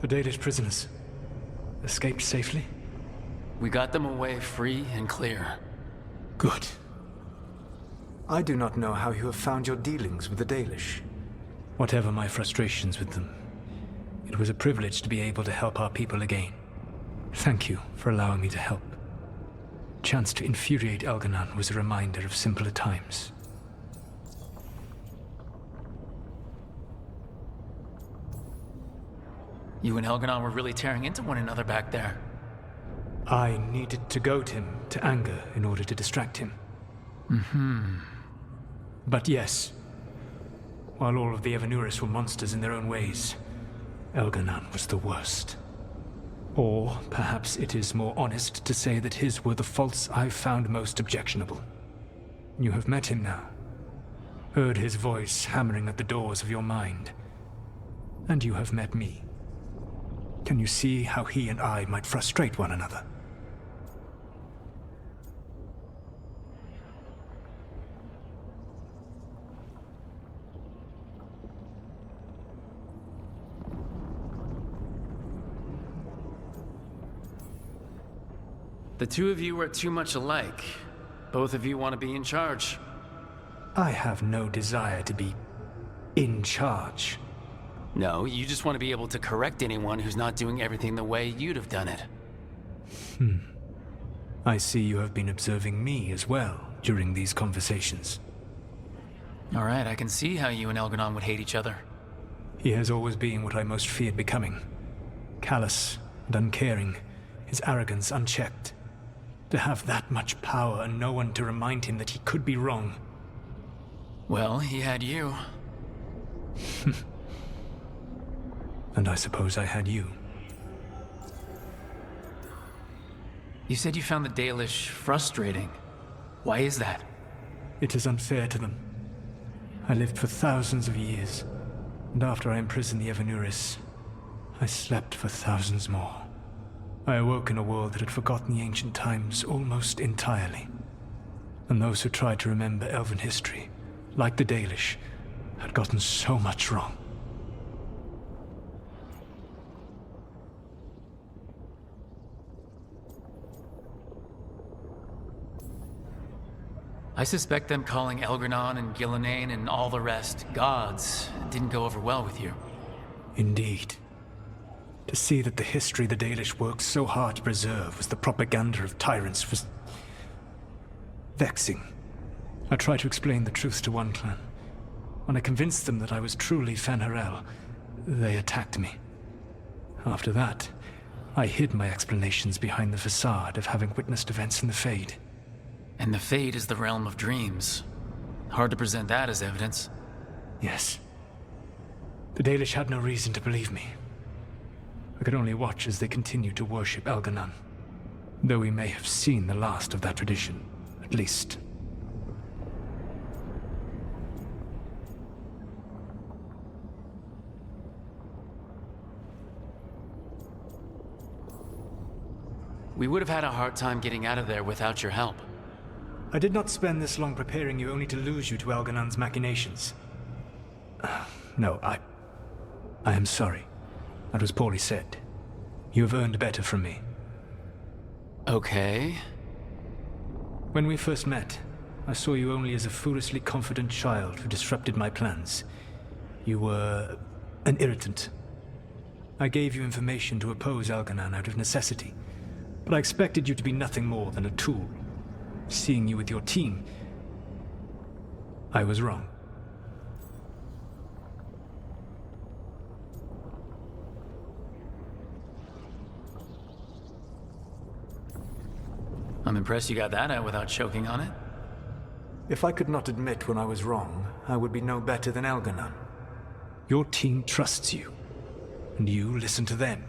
The Dalish prisoners escaped safely? We got them away free and clear. Good. I do not know how you have found your dealings with the Dalish. Whatever my frustrations with them, it was a privilege to be able to help our people again. Thank you for allowing me to help. Chance to infuriate Elganon was a reminder of simpler times. You and Elganon were really tearing into one another back there. I needed to goad him to anger in order to distract him. But yes, while all of the Evanuris were monsters in their own ways, Elganon was the worst. Or perhaps it is more honest to say that his were the faults I've found most objectionable. You have met him now, heard his voice hammering at the doors of your mind, and you have met me. Can you see how he and I might frustrate one another? The two of you are too much alike. Both of you want to be in charge. I have no desire to be in charge. No, you just want to be able to correct anyone who's not doing everything the way you'd have done it. I see you have been observing me as well during these conversations. All right, I can see how you and Elganon would hate each other. He has always been what I most feared becoming. Callous and uncaring, his arrogance unchecked. To have that much power and no one to remind him that he could be wrong. Well, he had you. And I suppose I had you. You said you found the Dalish frustrating. Why is that? It is unfair to them. I lived for thousands of years, and after I imprisoned the Evanuris, I slept for thousands more. I awoke in a world that had forgotten the ancient times almost entirely. And those who tried to remember Elven history, like the Dalish, had gotten so much wrong. I suspect them calling Elganon and Gillenane and all the rest gods didn't go over well with you. Indeed. To see that the history the Dalish worked so hard to preserve was the propaganda of tyrants was vexing. I tried to explain the truth to one clan. When I convinced them that I was truly Fen'Harel, they attacked me. After that, I hid my explanations behind the facade of having witnessed events in the Fade. And the Fade is the realm of dreams. Hard to present that as evidence. Yes. The Dalish had no reason to believe me. I could only watch as they continued to worship Elganon, though we may have seen the last of that tradition, at least. We would have had a hard time getting out of there without your help. I did not spend this long preparing you only to lose you to Elganon's machinations. No, I am sorry. That was poorly said. You have earned better from me. Okay. When we first met, I saw you only as a foolishly confident child who disrupted my plans. You were an irritant. I gave you information to oppose Elganon out of necessity, but I expected you to be nothing more than a tool. Seeing you with your team, I was wrong. I'm impressed you got that out without choking on it. If I could not admit when I was wrong, I would be no better than Elganon. Your team trusts you, and you listen to them.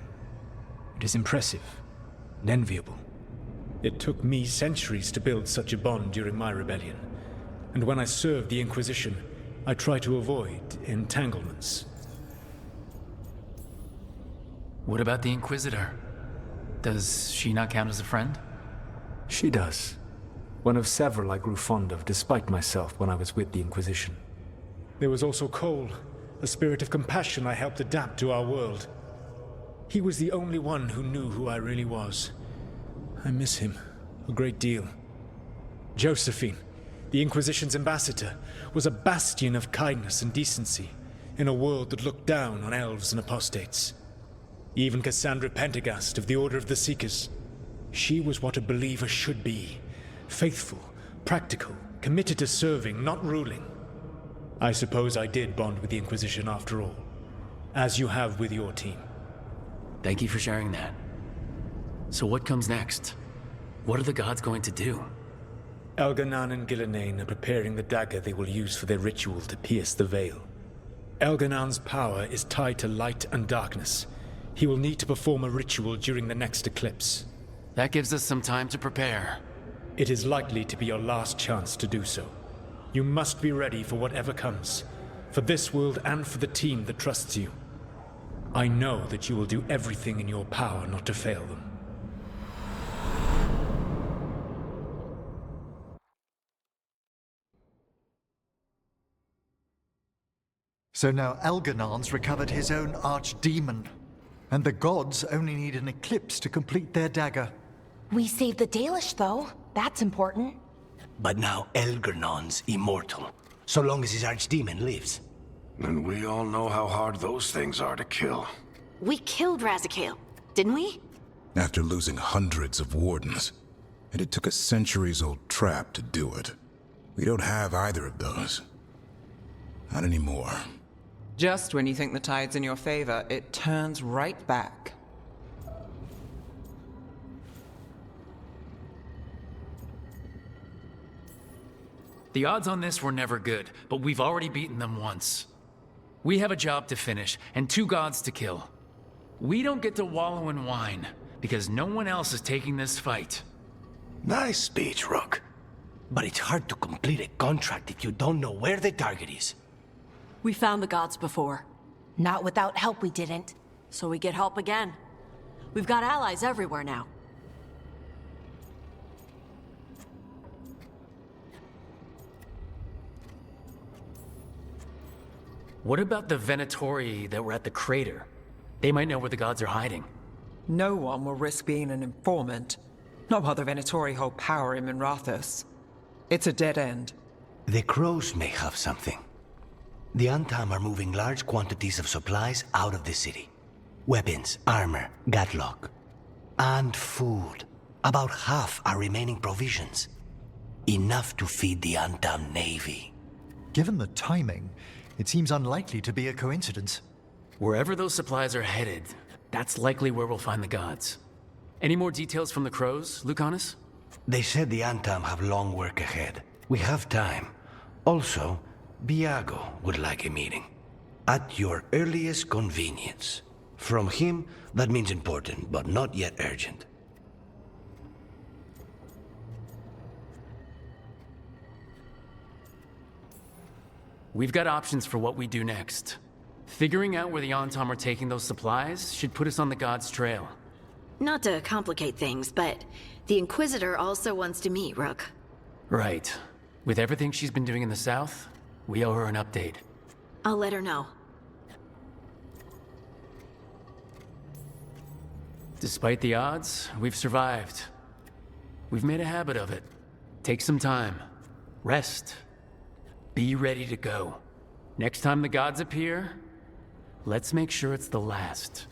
It is impressive and enviable. It took me centuries to build such a bond during my rebellion, and when I served the Inquisition, I tried to avoid entanglements. What about the Inquisitor? Does she not count as a friend? She does. One of several I grew fond of despite myself when I was with the Inquisition. There was also Cole, a spirit of compassion I helped adapt to our world. He was the only one who knew who I really was. I miss him a great deal. Josephine, the Inquisition's ambassador, was a bastion of kindness and decency in a world that looked down on elves and apostates. Even Cassandra Pendergast of the Order of the Seekers. She was what a believer should be. Faithful, practical, committed to serving, not ruling. I suppose I did bond with the Inquisition after all, as you have with your team. Thank you for sharing that. So what comes next? What are the gods going to do? Elganan and Gillenane are preparing the dagger they will use for their ritual to pierce the veil. Elganan's power is tied to light and darkness. He will need to perform a ritual during the next eclipse. That gives us some time to prepare. It is likely to be your last chance to do so. You must be ready for whatever comes, for this world and for the team that trusts you. I know that you will do everything in your power not to fail them. So now Elganan's recovered his own archdemon, and the gods only need an eclipse to complete their dagger. We saved the Dalish, though. That's important. But now Elganan's immortal, so long as his archdemon lives. And we all know how hard those things are to kill. We killed Razikale, didn't we? After losing hundreds of wardens. And it took a centuries-old trap to do it. We don't have either of those. Not anymore. Just when you think the tide's in your favor, it turns right back. The odds on this were never good, but we've already beaten them once. We have a job to finish, and 2 gods to kill. We don't get to wallow in wine, because no one else is taking this fight. Nice speech, Rook. But it's hard to complete a contract if you don't know where the target is. We found the gods before. Not without help, we didn't. So we get help again. We've got allies everywhere now. What about the Venatori that were at the crater? They might know where the gods are hiding. No one will risk being an informant. Not while the Venatori hold power in Minrathous. It's a dead end. The crows may have something. The Antam are moving large quantities of supplies out of the city. Weapons, armor, gatlock. And food. About half are remaining provisions. Enough to feed the Antam navy. Given the timing, it seems unlikely to be a coincidence. Wherever those supplies are headed, that's likely where we'll find the gods. Any more details from the crows, Lucanus? They said the Antam have long work ahead. We have time. Also, Biago would like a meeting. At your earliest convenience. From him, that means important, but not yet urgent. We've got options for what we do next. Figuring out where the Antam are taking those supplies should put us on the gods' trail. Not to complicate things, but the Inquisitor also wants to meet Rook. Right. With everything she's been doing in the south, we owe her an update. I'll let her know. Despite the odds, we've survived. We've made a habit of it. Take some time. Rest. Be ready to go. Next time the gods appear, let's make sure it's the last.